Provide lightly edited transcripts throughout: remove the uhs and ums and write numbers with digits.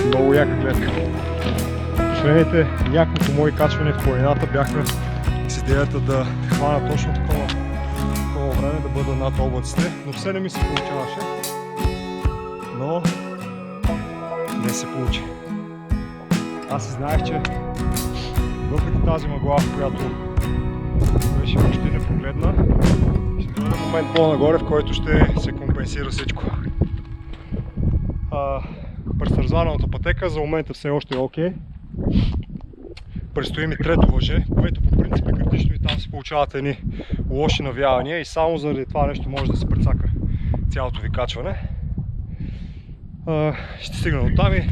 Много яка гледка. Последните няколко мои качвания в планината бяха с идеята да хвана точно такова време, да бъда над облаците, но все не ми се получаваше. Но не се получи. Аз си знаех, че въпреки тази мъгла, която беше почти непрогледна, ще дойде момент по-нагоре, в който ще се компенсира всичко. През пътека за момента все още е окей. Предстои ми трето въже, което по принцип е критично и там се получават едни лоши навявания и само заради това нещо може да се прецака цялото ви качване. Ще стигна до там и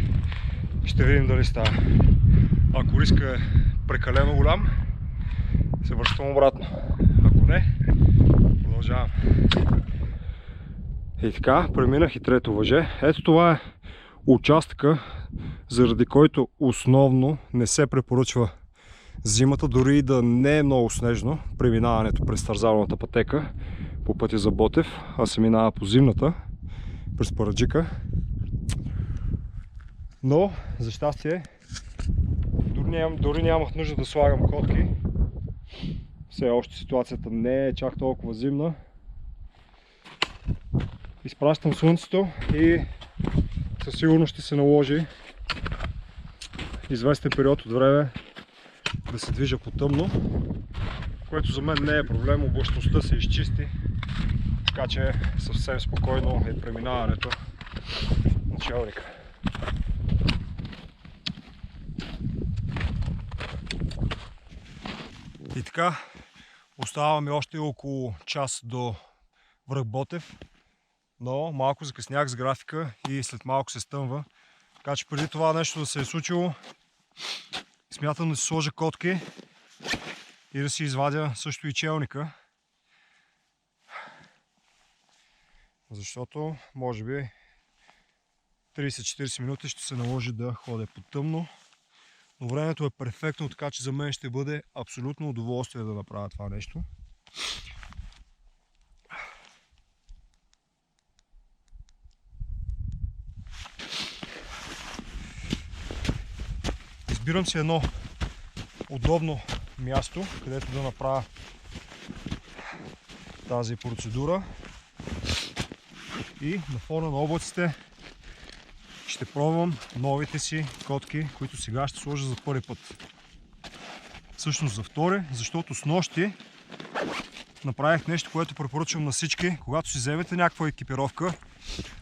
ще видим дали става. Ако риска е прекалено голям, се връщам обратно. Ако не, продължавам. И така, преминах и трето въже. Ето това е участъка, заради който основно не се препоръчва зимата, дори и да не е много снежно, преминаването през тързалната пътека по пътя за Ботев, а се минава по зимната, през Параджика. Но, за щастие, дори нямах нужда да слагам котки. Все още ситуацията не е чак толкова зимна. Изпращам слънцето и със сигурност ще се наложи известен период от време да се движа по тъмно, което за мен не е проблем, облачността се изчисти, така че съвсем спокойно е преминаването на челника. И така, остава ми още около час до връх Ботев, но малко закъснях с графика и след малко се стъмва. Така че преди това нещо да се е случило, смятам да си сложа котки и да си извадя също и челника. Защото може би 30-40 минути ще се наложи да ходя по тъмно. Но времето е перфектно, така че за мен ще бъде абсолютно удоволствие да направя това нещо. Избирам си едно удобно място, където да направя тази процедура и на фона на облаците ще пробвам новите си котки, които сега ще сложа за първи път. Всъщност за втори, защото снощи направих нещо, което препоръчвам на всички. Когато си вземете някаква екипировка,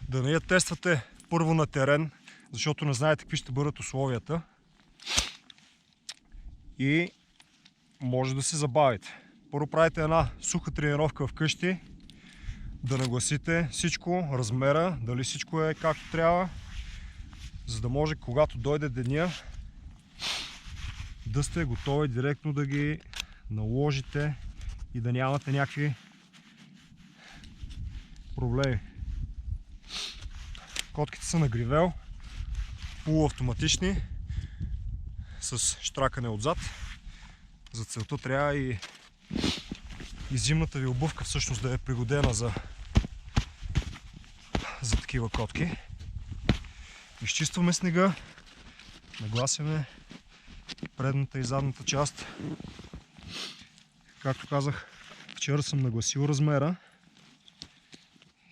да не я тествате първо на терен, защото не знаете какви ще бъдат условията и може да се забавите. Първо правите една суха тренировка вкъщи, да нагласите всичко, размера, дали всичко е както трябва, за да може когато дойде деня да сте готови директно да ги наложите и да нямате някакви проблеми. Котките са на гривел, полуавтоматични, с щракане отзад. За целта трябва и зимната ви обувка всъщност да е пригодена за такива котки. Изчистваме снега, нагласяме предната и задната част. Както казах, вчера съм нагласил размера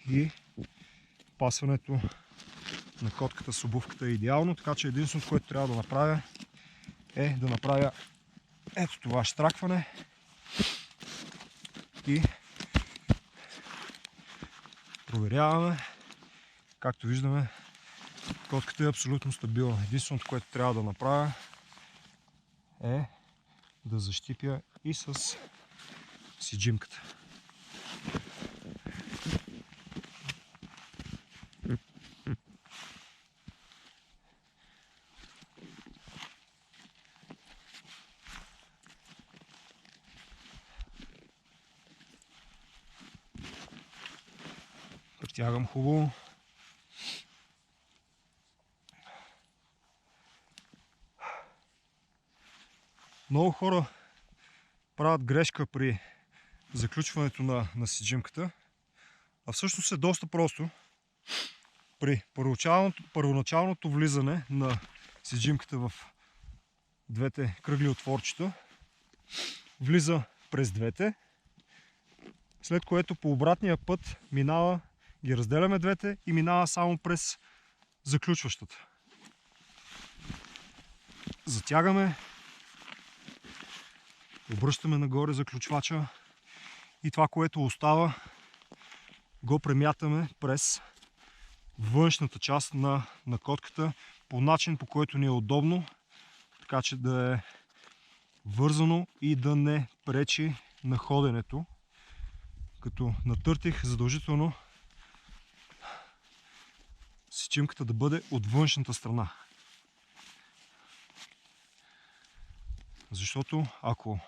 и пасването на котката с обувката е идеално, така че единственото, което трябва да направя е да направя ето това щракване и проверяваме. Както виждаме, котката е абсолютно стабилна. Единственото, което трябва да направя е да защипя и с сиджимката. Притягам хубаво. Много хора правят грешка при заключването на сиджимката, а всъщност е доста просто. При първоначалното влизане на седжимката в двете кръгли отворчета, влиза през двете, след което по обратния път минава, ги разделяме двете и минава само през заключващата. Затягаме, обръщаме нагоре заключвача и това, което остава, го премятаме през външната част на котката по начин, по който ни е удобно, така че да е вързано и да не пречи на ходенето. Като натъртих, задължително сечимката да бъде от външната страна. Защото ако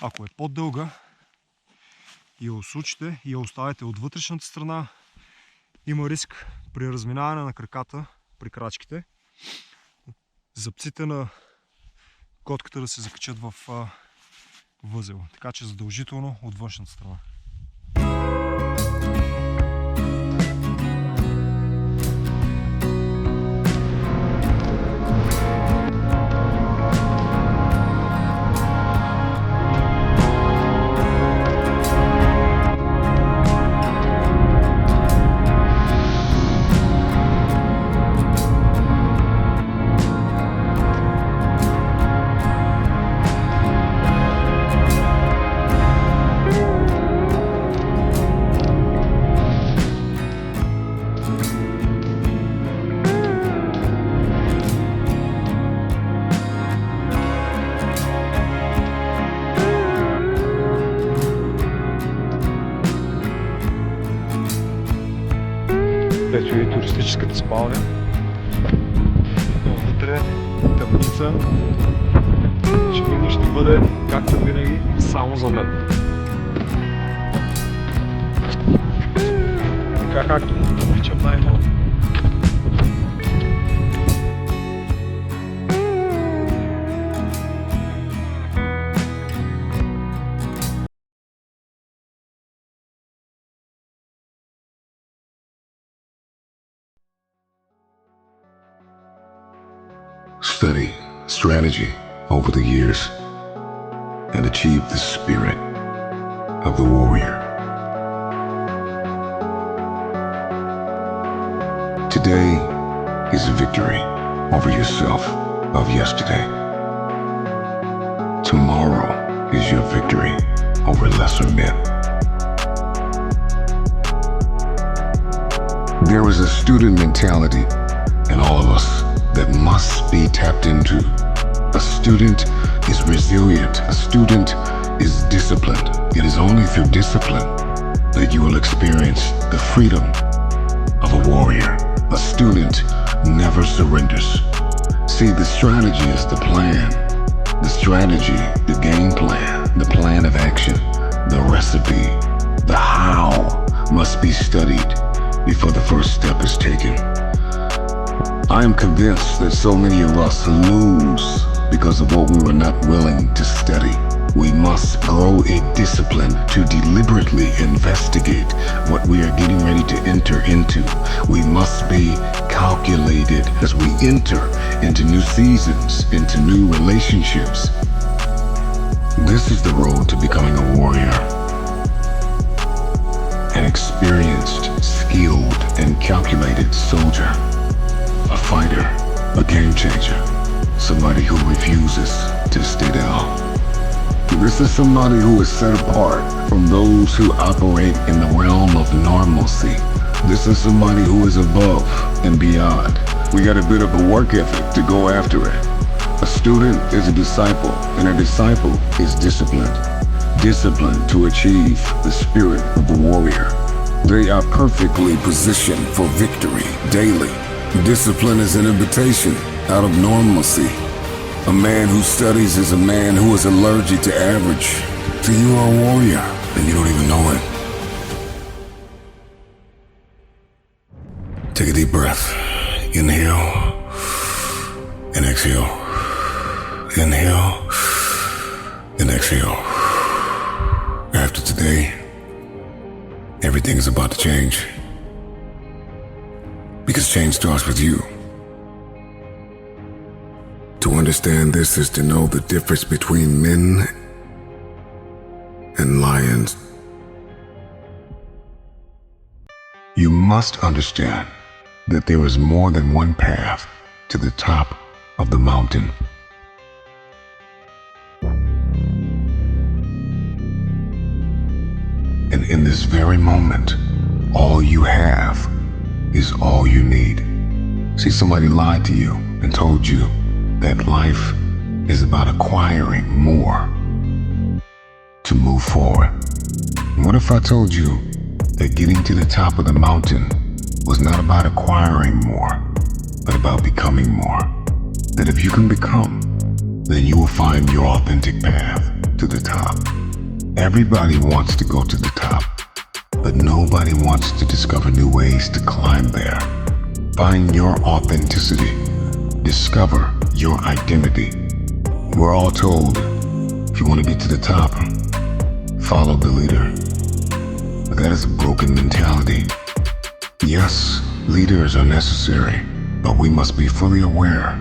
е по-дълга и я осучите и я оставите от вътрешната страна, има риск при разминаване на краката, при крачките, зъбците на котката да се закачат в възел. Така че задължително от външната страна. Ето и туристическата спалня. Вътре тъмница. Очевидно ще бъде, както винаги, само за мен. Така както обичам най-много. Study strategy over the years and achieve the spirit of the warrior. Today is a victory over yourself of yesterday. Tomorrow is your victory over lesser men. There is a student mentality in all of us that must be tapped into. A student is resilient. A student is disciplined. It is only through discipline that you will experience the freedom of a warrior. A student never surrenders. See, the strategy is the plan. The strategy, the game plan, the plan of action, the recipe, the how must be studied before the first step is taken. I am convinced that so many of us lose because of what we were not willing to study. We must grow a discipline to deliberately investigate what we are getting ready to enter into. We must be calculated as we enter into new seasons, into new relationships. This is the road to becoming a warrior. An experienced, skilled, and calculated soldier. A fighter, a game changer, somebody who refuses to stay down. This is somebody who is set apart from those who operate in the realm of normalcy. This is somebody who is above and beyond. We got a bit of a work ethic to go after it. A student is a disciple, and a disciple is disciplined. Disciplined to achieve the spirit of the warrior. They are perfectly positioned for victory daily. Discipline is an invitation out of normalcy. A man who studies is a man who is allergic to average. So you are a warrior, and you don't even know it. Take a deep breath. Inhale and exhale. Inhale and exhale. After today, everything is about to change. Because change starts with you. To understand this is to know the difference between men and lions. You must understand that there is more than one path to the top of the mountain. And in this very moment, all you have is all you need. See, somebody lied to you and told you that life is about acquiring more to move forward. And what if I told you that getting to the top of the mountain was not about acquiring more, but about becoming more? That if you can become, then you will find your authentic path to the top. Everybody wants to go to the top, but nobody wants to discover new ways to climb there. Find your authenticity. Discover your identity. We're all told, if you want to get to the top, follow the leader. But that is a broken mentality. Yes, leaders are necessary, but we must be fully aware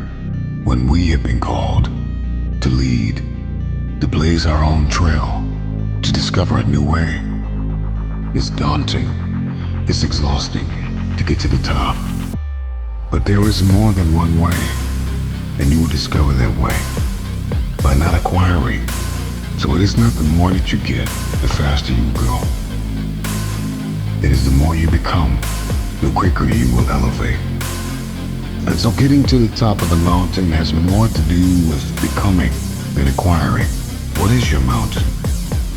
when we have been called to lead, to blaze our own trail, to discover a new way. It's daunting, it's exhausting to get to the top. But there is more than one way, and you will discover that way by not acquiring. So it is not the more that you get, the faster you go. It is the more you become, the quicker you will elevate. And so getting to the top of the mountain has more to do with becoming than acquiring. What is your mountain?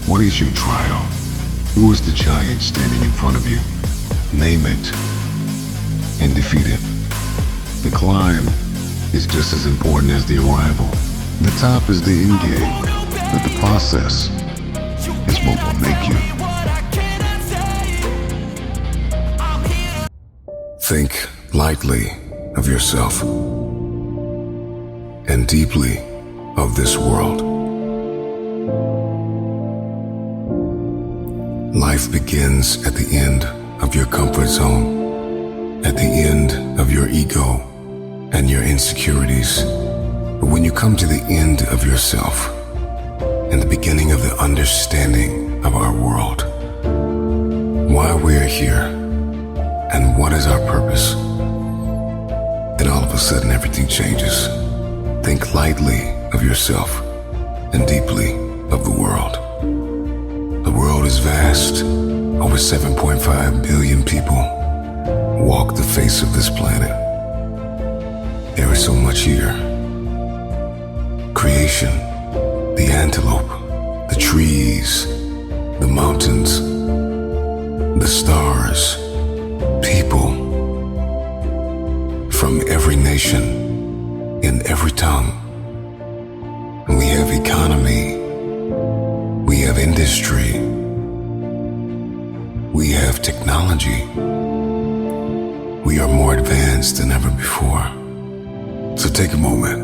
What is your trial? Who is the giant standing in front of you? Name it and defeat it. The climb is just as important as the arrival. The top is the end game, but the process is what will make you. Think lightly of yourself and deeply of this world. Life begins at the end of your comfort zone, at the end of your ego and your insecurities. But when you come to the end of yourself and the beginning of the understanding of our world, why we are here and what is our purpose, then all of a sudden everything changes. Think lightly of yourself and deeply of the world. The world is vast. Over 7.5 billion people walk the face of this planet. There is so much here. Creation, the antelope, the trees, the mountains, the stars, people from every nation, in every tongue. We have economy, we have industry, we have technology. We are more advanced than ever before. So take a moment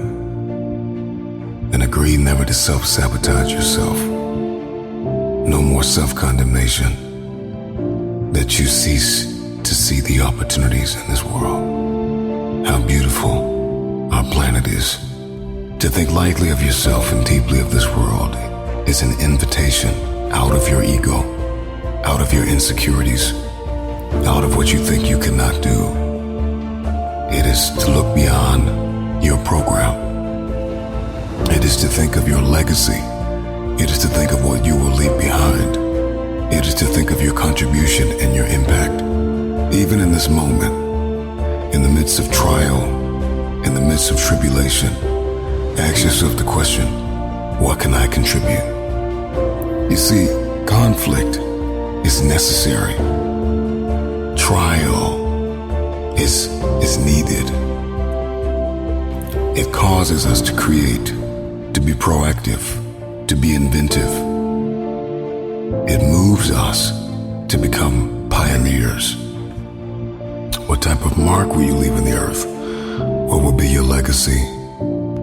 and agree never to self-sabotage yourself. No more self-condemnation. That you cease to see the opportunities in this world. How beautiful our planet is. To think lightly of yourself and deeply of this world is an invitation out of your ego, out of your insecurities, out of what you think you cannot do. It is to look beyond your program. It is to think of your legacy. It is to think of what you will leave behind. It is to think of your contribution and your impact. Even in this moment, in the midst of trial, in the midst of tribulation, ask yourself the question, what can I contribute? You see, conflict is necessary. Trial is needed. It causes us to create, to be proactive, to be inventive. It moves us to become pioneers. What type of mark will you leave in the earth? What will be your legacy?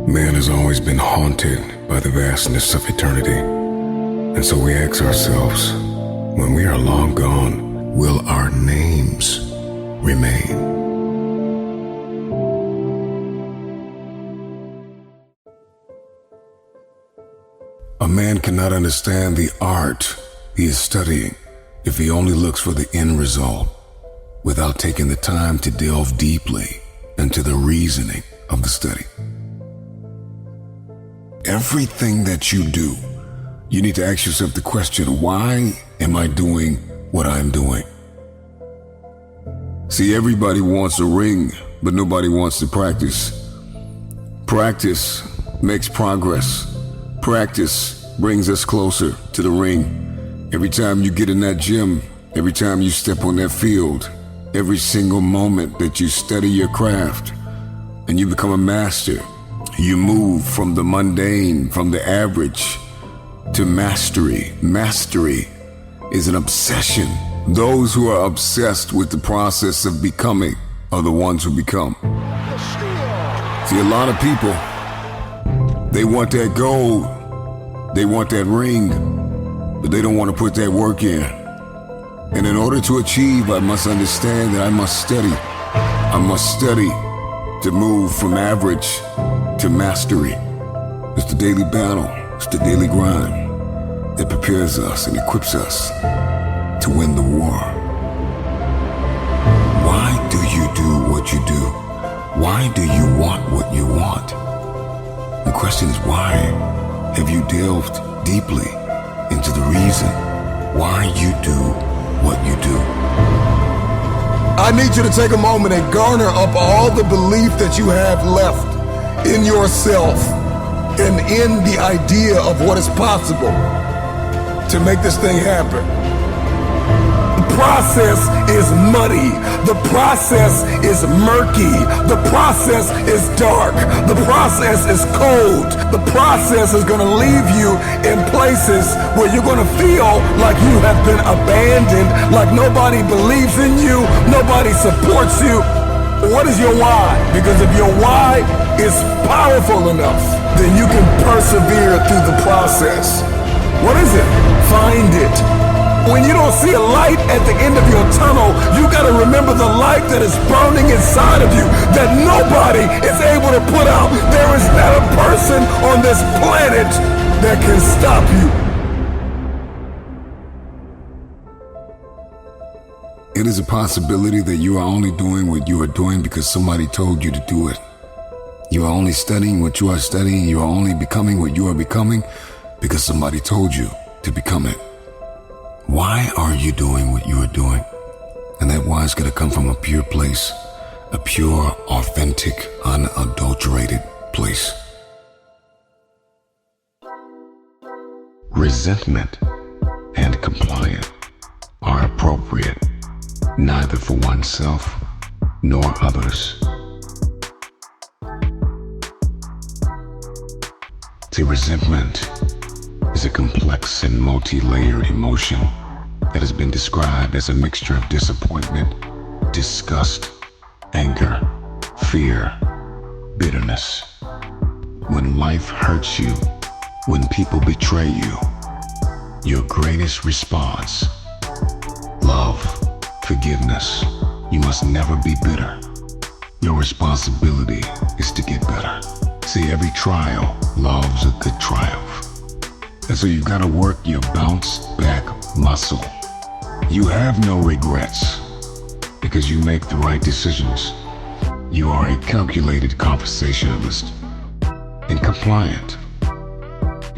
Man has always been haunted by the vastness of eternity. And so we ask ourselves, when we are long gone, will our names remain? A man cannot understand the art he is studying if he only looks for the end result without taking the time to delve deeply into the reasoning of the study. Everything that you do, you need to ask yourself the question, why am I doing what I'm doing? See, everybody wants a ring, but nobody wants to practice. Practice makes progress. Practice brings us closer to the ring. Every time you get in that gym, every time you step on that field, every single moment that you study your craft and you become a master, you move from the mundane, from the average, to mastery. Mastery is an obsession. Those who are obsessed with the process of becoming are the ones who become. See, a lot of people, they want that gold, they want that ring, but they don't want to put that work in. And in order to achieve, I must understand that I must study. I must study to move from average to mastery. It's the daily battle, it's the daily grind that prepares us and equips us to win the war. Why do you do what you do? Why do you want what you want? The question is, why have you delved deeply into the reason why you do what you do? I need you to take a moment and garner up all the belief that you have left in yourself and in the idea of what is possible to make this thing happen. The process is muddy. The process is murky. The process is dark. The process is cold. The process is going to leave you in places where you're going to feel like you have been abandoned, like nobody believes in you, nobody supports you. What is your why? Because if your why is powerful enough, then you can persevere through the process. What is it? Find it. When you don't see a light at the end of your tunnel, you got to remember the light that is burning inside of you that nobody is able to put out. There is not a person on this planet that can stop you. It is a possibility that you are only doing what you are doing because somebody told you to do it. You are only studying what you are studying. You are only becoming what you are becoming because somebody told you to become it. Why are you doing what you are doing? And that why is going to come from a pure place, a pure, authentic, unadulterated place. Resentment and compliance are appropriate neither for oneself nor others. See, resentment is a complex and multi-layered emotion that has been described as a mixture of disappointment, disgust, anger, fear, bitterness. When life hurts you, when people betray you, your greatest response, love, forgiveness. You must never be bitter. Your responsibility is to get better. See, every trial loves a good triumph. And so you've got to work your bounce back muscle. You have no regrets because you make the right decisions. You are a calculated conversationalist. And compliant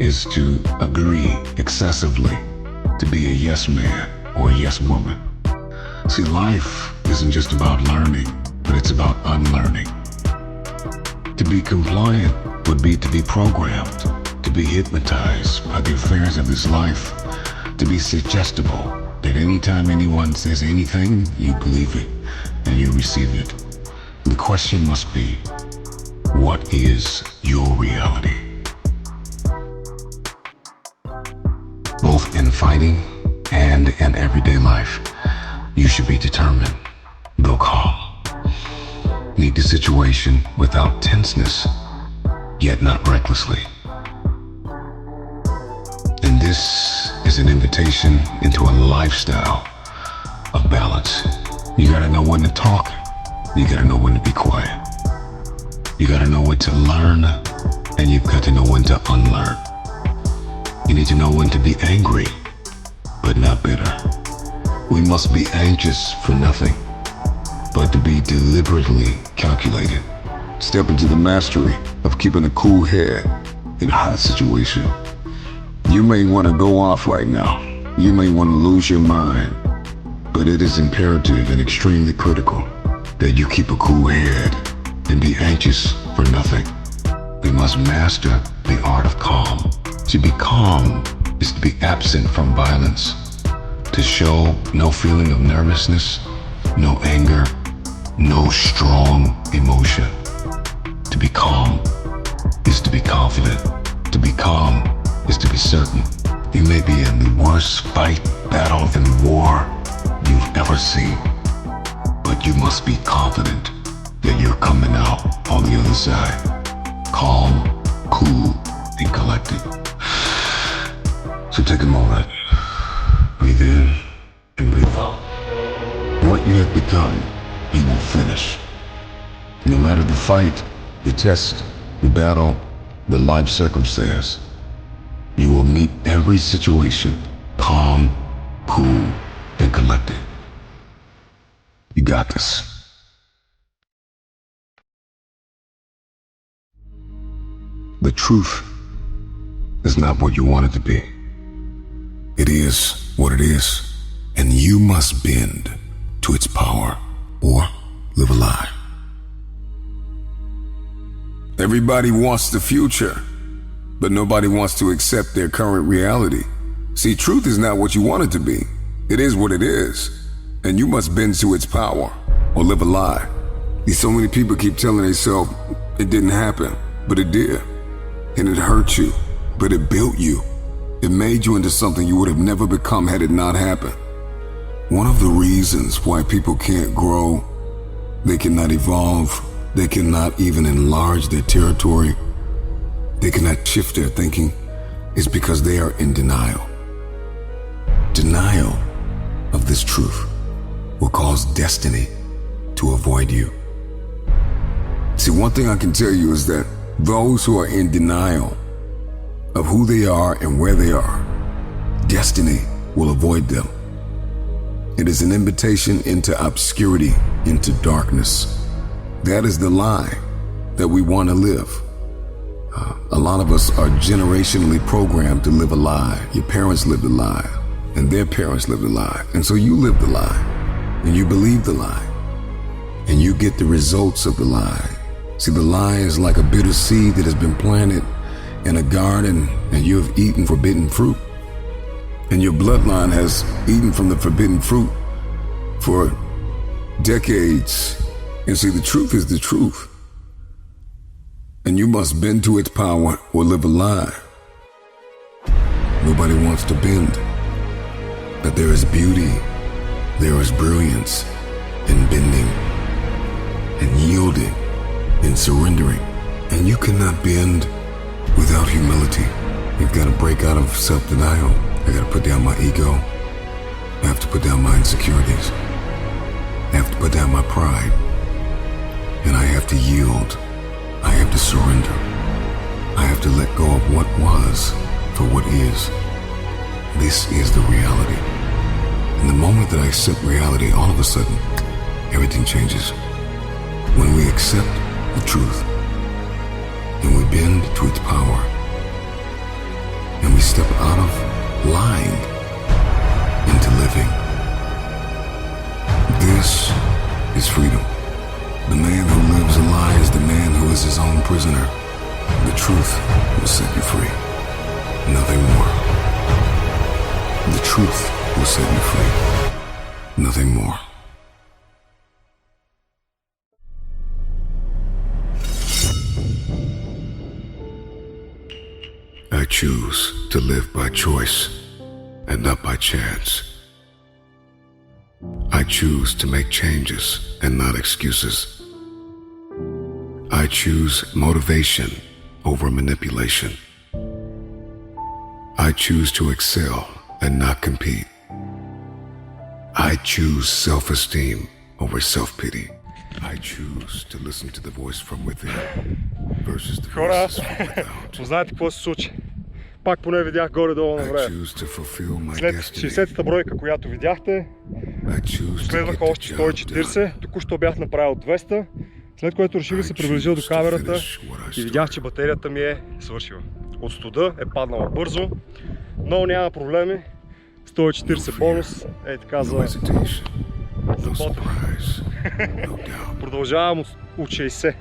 is to agree excessively to be a yes man or a yes woman. See, life isn't just about learning, but it's about unlearning. To be compliant would be to be programmed, to be hypnotized by the affairs of this life, to be suggestible, that anytime anyone says anything, you believe it and you receive it. The question must be, what is your reality? Both in fighting and in everyday life, you should be determined, though calm. Meet the situation without tenseness, yet not recklessly. And this is an invitation into a lifestyle of balance. You gotta know when to talk, you gotta know when to be quiet. You gotta know when to learn, and you've got to know when to unlearn. You need to know when to be angry, but not bitter. We must be anxious for nothing, but to be deliberately calculated. Step into the mastery of keeping a cool head in a hot situation. You may want to go off right now. You may want to lose your mind, but it is imperative and extremely critical that you keep a cool head and be anxious for nothing. We must master the art of calm. To be calm is to be absent from violence, to show no feeling of nervousness, no anger, no strong emotion. To be calm is to be confident. To be calm is to be certain. You may be in the worst fight, battle, and war you've ever seen, but you must be confident that you're coming out on the other side. Calm, cool, and collected. So take a moment. Breathe in and breathe out. What you have begun, you will finish. No matter the fight, the test, the battle, the life circumstance, you will meet every situation calm, cool, and collected. You got this. The truth is not what you want it to be. It is what it is, and you must bend to its power or live a lie. Everybody wants the future, but nobody wants to accept their current reality. See, truth is not what you want it to be. It is what it is, and you must bend to its power or live a lie. So many people keep telling themselves it didn't happen, but it did. And it hurt you, but it built you. It made you into something you would have never become had it not happened. One of the reasons why people can't grow, they cannot evolve, they cannot even enlarge their territory, they cannot shift their thinking, is because they are in denial. Denial of this truth will cause destiny to avoid you. See, one thing I can tell you is that those who are in denial of who they are and where they are, destiny will avoid them. It is an invitation into obscurity, into darkness. That is the lie that we want to live. A lot of us are generationally programmed to live a lie. Your parents lived a lie, and their parents lived a lie. And so you live the lie, and you believe the lie, and you get the results of the lie. See, the lie is like a bitter seed that has been planted in a garden, and you have eaten forbidden fruit. And your bloodline has eaten from the forbidden fruit for decades. And see, the truth is the truth. And you must bend to its power or live a lie. Nobody wants to bend. But there is beauty, there is brilliance in bending and yielding and surrendering. And you cannot bend without humility. You've got to break out of self-denial. I got to put down my ego. I have to put down my insecurities. I have to put down my pride. And I have to yield. I have to surrender. I have to let go of what was for what is. This is the reality. And the moment that I accept reality, all of a sudden, everything changes. When we accept the truth, and we bend to its power, and we step out of lying into living. This is freedom. The man who lives a lie is the man who is his own prisoner. The truth will set you free. Nothing more. The truth will set you free. Nothing more. I choose to live by choice and not by chance. I choose to make changes and not excuses. I choose motivation over manipulation. I choose to excel and not compete. I choose self-esteem over self-pity. I choose to listen to the voice from within versus the Хора, voices from without. знаете какво се случи? пак поне видях горе-долу на I време. choose to fulfill my След destiny. 60-та бройка, която видяхте, I choose to get следваха the още job 140, done. току-що бях направил 200, след което реших да се приближа до камерата и видях, че батерията ми е свършила. От студа е паднала бързо, но няма проблеми. 140 бонус, ей така No за hesitation, no Ботев. surprise, no doubt. Продължавам от 60.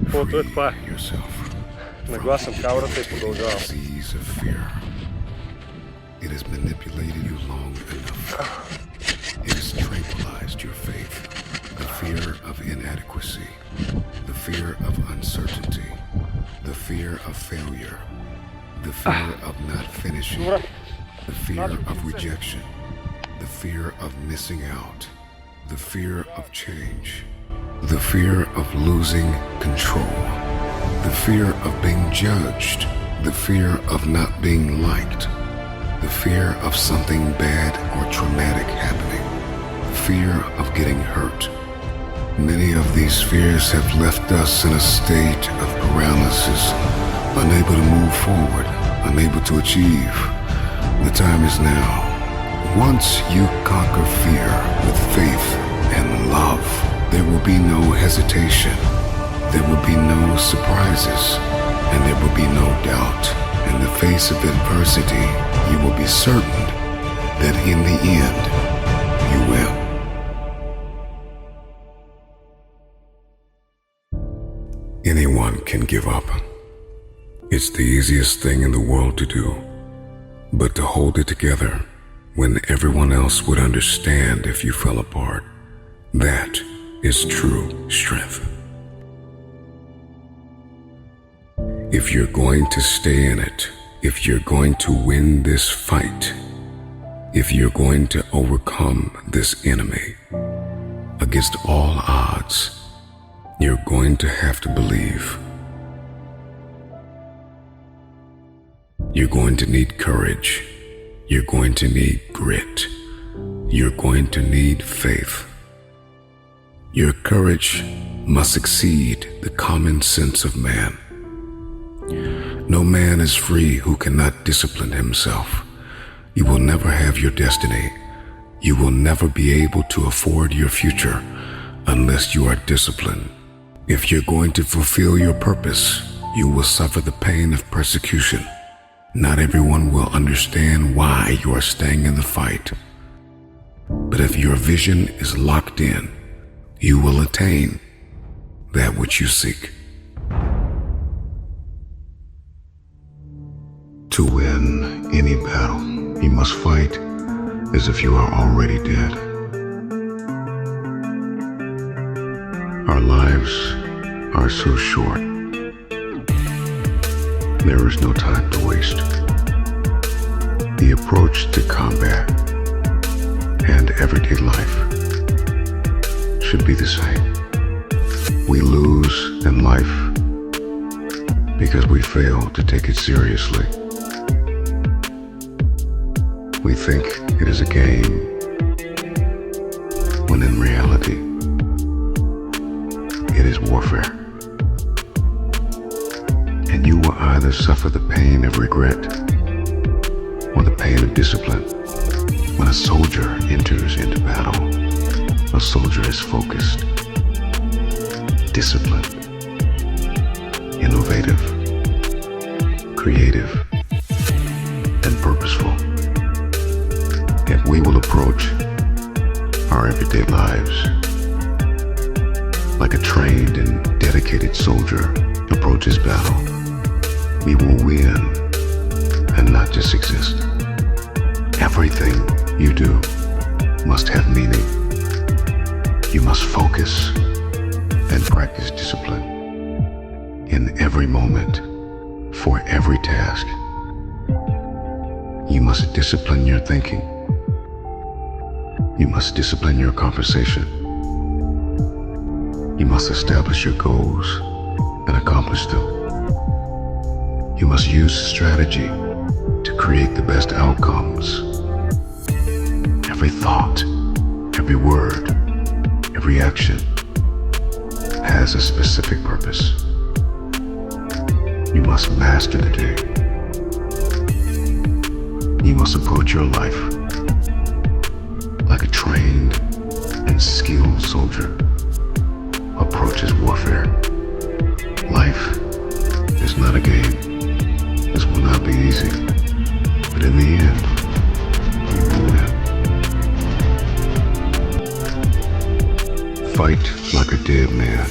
Каквото е, това е. Yourself Нагласям камерата и продължавам. disease of fear. It has manipulated you long enough. It has tranquilized your faith. The fear of inadequacy, the fear of uncertainty, the fear of failure, the fear of not finishing, Добре. the fear of rejection, the fear of missing out, the fear of change, the fear of losing control, the fear of being judged, the fear of not being liked, the fear of something bad or traumatic happening, fear of getting hurt. Many of these fears have left us in a state of paralysis, unable to move forward, unable to achieve. The time is now. Once you conquer fear with faith and love, there will be no hesitation, there will be no surprises, and there will be no doubt. In the face of adversity, you will be certain that in the end, you will. Anyone can give up. It's the easiest thing in the world to do. But to hold it together when everyone else would understand if you fell apart, that is true strength. If you're going to stay in it, if you're going to win this fight, if you're going to overcome this enemy, against all odds, you're going to have to believe. You're going to need courage. You're going to need grit. You're going to need faith. Your courage must exceed the common sense of man. No man is free who cannot discipline himself. You will never have your destiny. You will never be able to afford your future unless you are disciplined. If you're going to fulfill your purpose, you will suffer the pain of persecution. Not everyone will understand why you are staying in the fight. But if your vision is locked in, you will attain that which you seek. To win any battle, you must fight as if you are already dead. Our lives are so short. There is no time to waste. The approach to combat and everyday life should be the same. We lose in life because we fail to take it seriously. We think it is a game, when in reality, it is warfare. And you will either suffer the pain of regret or the pain of discipline. When a soldier enters into battle, a soldier is focused, disciplined, innovative, creative, and purposeful. If we will approach our everyday lives like a trained and dedicated soldier approaches battle, we will win and not just exist. Everything you do must have meaning. You must focus and practice discipline in every moment for every task. You must discipline your thinking. You must discipline your conversation. You must establish your goals and accomplish them. You must use strategy to create the best outcomes. Every thought, every word, every action has a specific purpose. You must master the day. You must approach your life like a trained and skilled soldier approaches warfare. Life is not a game. This will not be easy. But in the end, you will win. Fight like a dead man.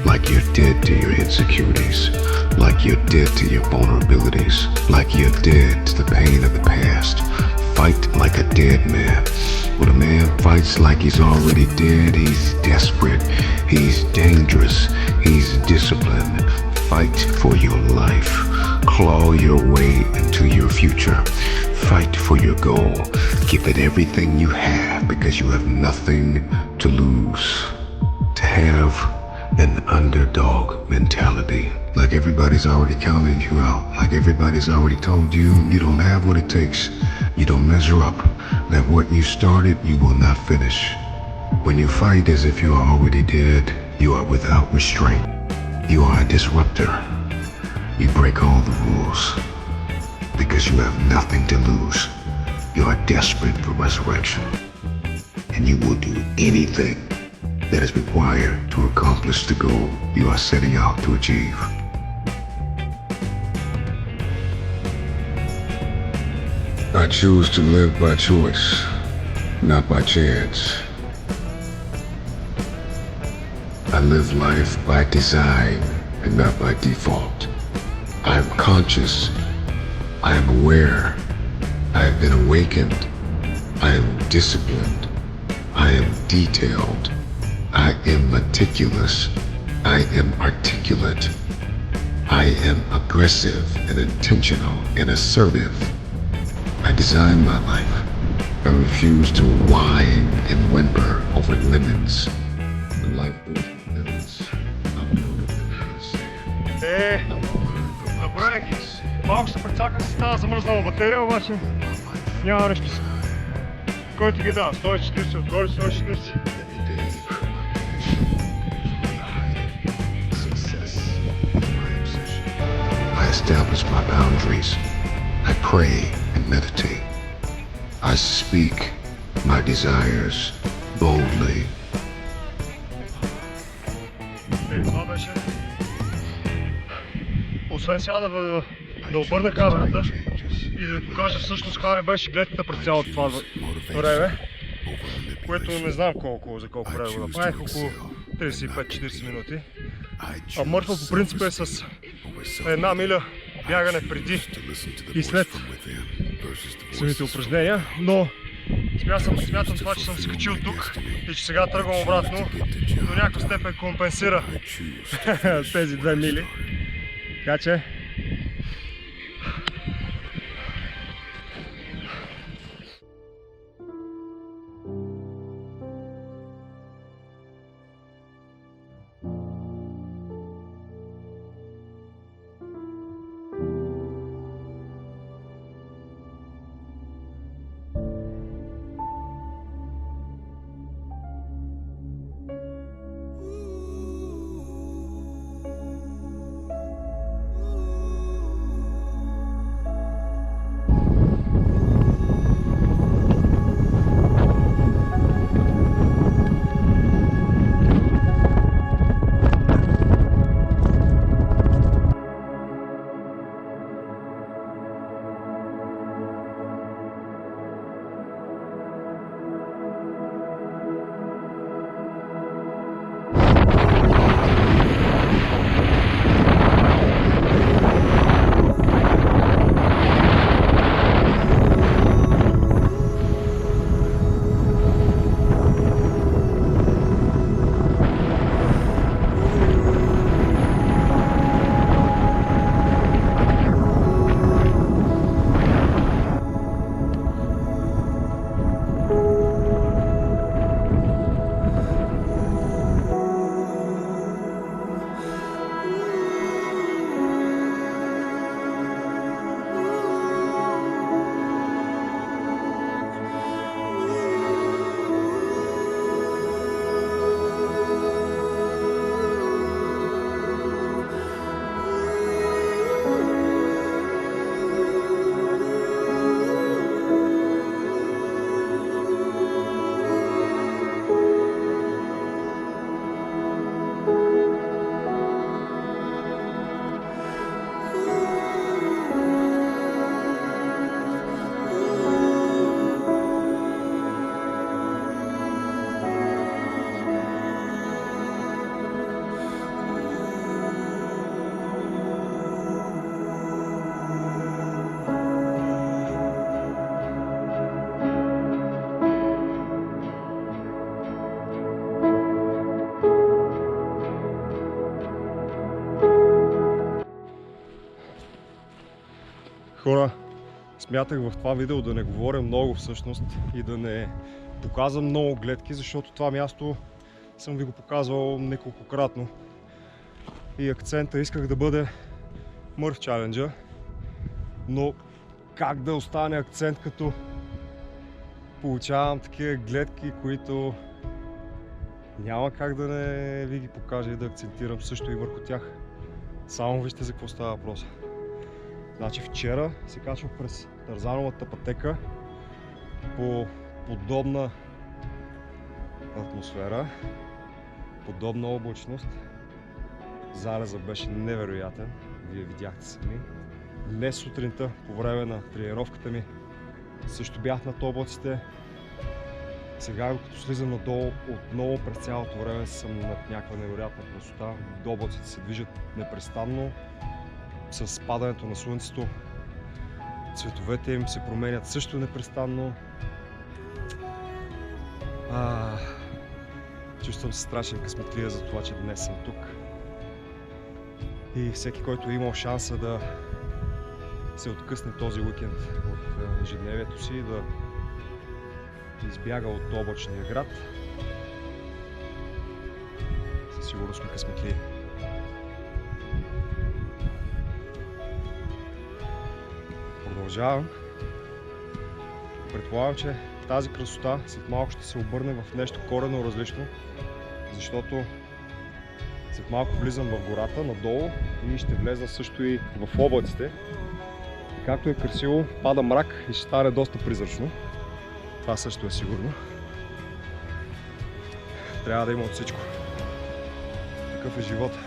Like you're dead to your insecurities. Like you're dead to your vulnerabilities. Like you're dead to the pain of the past. Fight like a dead man. When a man fights like he's already dead, he's desperate, he's dangerous, he's disciplined. Fight for your life. Claw your way into your future. Fight for your goal. Give it everything you have because you have nothing to lose. To have an underdog mentality. Like everybody's already counted you out. Like everybody's already told you you don't have what it takes. You don't measure up. That what you started, you will not finish. When you fight as if you are already dead, you are without restraint. You are a disruptor. You break all the rules because you have nothing to lose. You are desperate for resurrection. And you will do anything that is required to accomplish the goal you are setting out to achieve. I choose to live by choice, not by chance. I live life by design and not by default. I am conscious. I am aware. I have been awakened. I am disciplined. I am detailed. I am meticulous. I am articulate. I am aggressive and intentional and assertive. I design my life. I refuse to whine and whimper over lemons. The life of lemons. Добре, малко ще прецакам с тази замръзнала батерия, обаче няма нещо. Кой ти ги дава? 140, отгоре 140. I establish my boundaries. I pray and meditate. I speak my desires boldly. Това беше. Освен сега да обърна камерата и да ви покажа всъщност каква беше гледката през цялото това време, което не знам за колко време го направих, около 35-40 минути. А Мърфа по принцип е с една миля бягане преди и след самите упражнения, но смятам това, че съм се качил тук и че сега тръгвам обратно, до някаква степен компенсира тези 2 мили. Така че хора, смятах в това видео да не говоря много всъщност и да не показвам много гледки, защото това място съм ви го показвал неколкократно. И акцента исках да бъде Murph Challenge, но как да остане акцент, като получавам такива гледки, които няма как да не ви ги покажа и да акцентирам също и върху тях. Само вижте за какво става въпрос. Значи вчера се качвах през Тарзановата пътека по подобна атмосфера, подобна облачност. Залезът беше невероятен, вие видяхте сами. Днес сутринта, по време на тренировката ми, също бях над облаците. Сега, като слизам надолу, отново през цялото време съм над някаква невероятна красота. Облаците се движат непрестанно. С падането на слънцето цветовете им се променят също непрестанно. Чувствам се страшен късметлия за това, че днес съм тук. И всеки, който е имал шанса да се откъсне този уикенд от ежедневието си, да избяга от облачния град, със сигурност сме късметли. Продължавам. Предполагам, че тази красота след малко ще се обърне в нещо коренно различно, защото след малко влизам в гората надолу и ще влеза също и в облаците. И както е красиво, пада мрак и ще стане доста призрачно. Това също е сигурно. Трябва да има от всичко. Такъв е живота.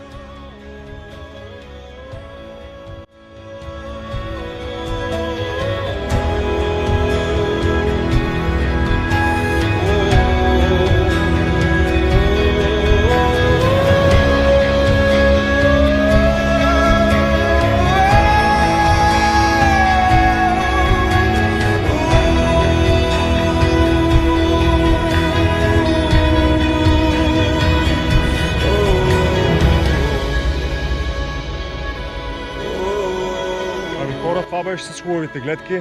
Това беше с хубавите гледки.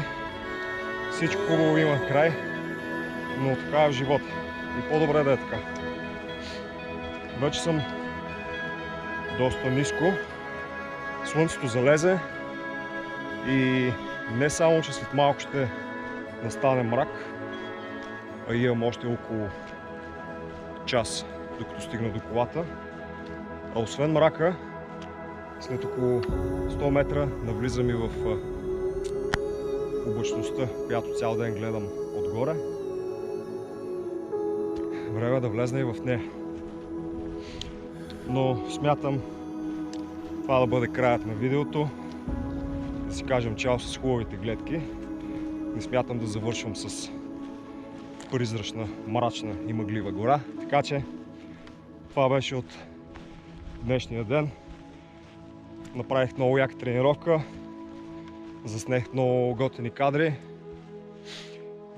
Всичко хубаво има край, но така е в живота. И по-добре да е така. Вече съм доста ниско. Слънцето залезе и не само, че след малко ще настане мрак, а имам още около час, докато стигна до колата. А освен мрака, след около 100 метра навлизам и в облачността, която цял ден гледам отгоре. Време е да влезна и в нея. Но смятам това да бъде краят на видеото. Да си кажем чао с хубавите гледки. Не смятам да завършвам с призрачна, мрачна и мъглива гора. Така че това беше от днешния ден. Направих много яка тренировка. Заснех много готини кадри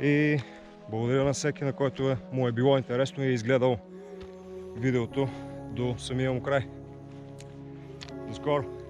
и благодаря на всеки, на който му е било интересно и е изгледал видеото до самия му край. До скоро!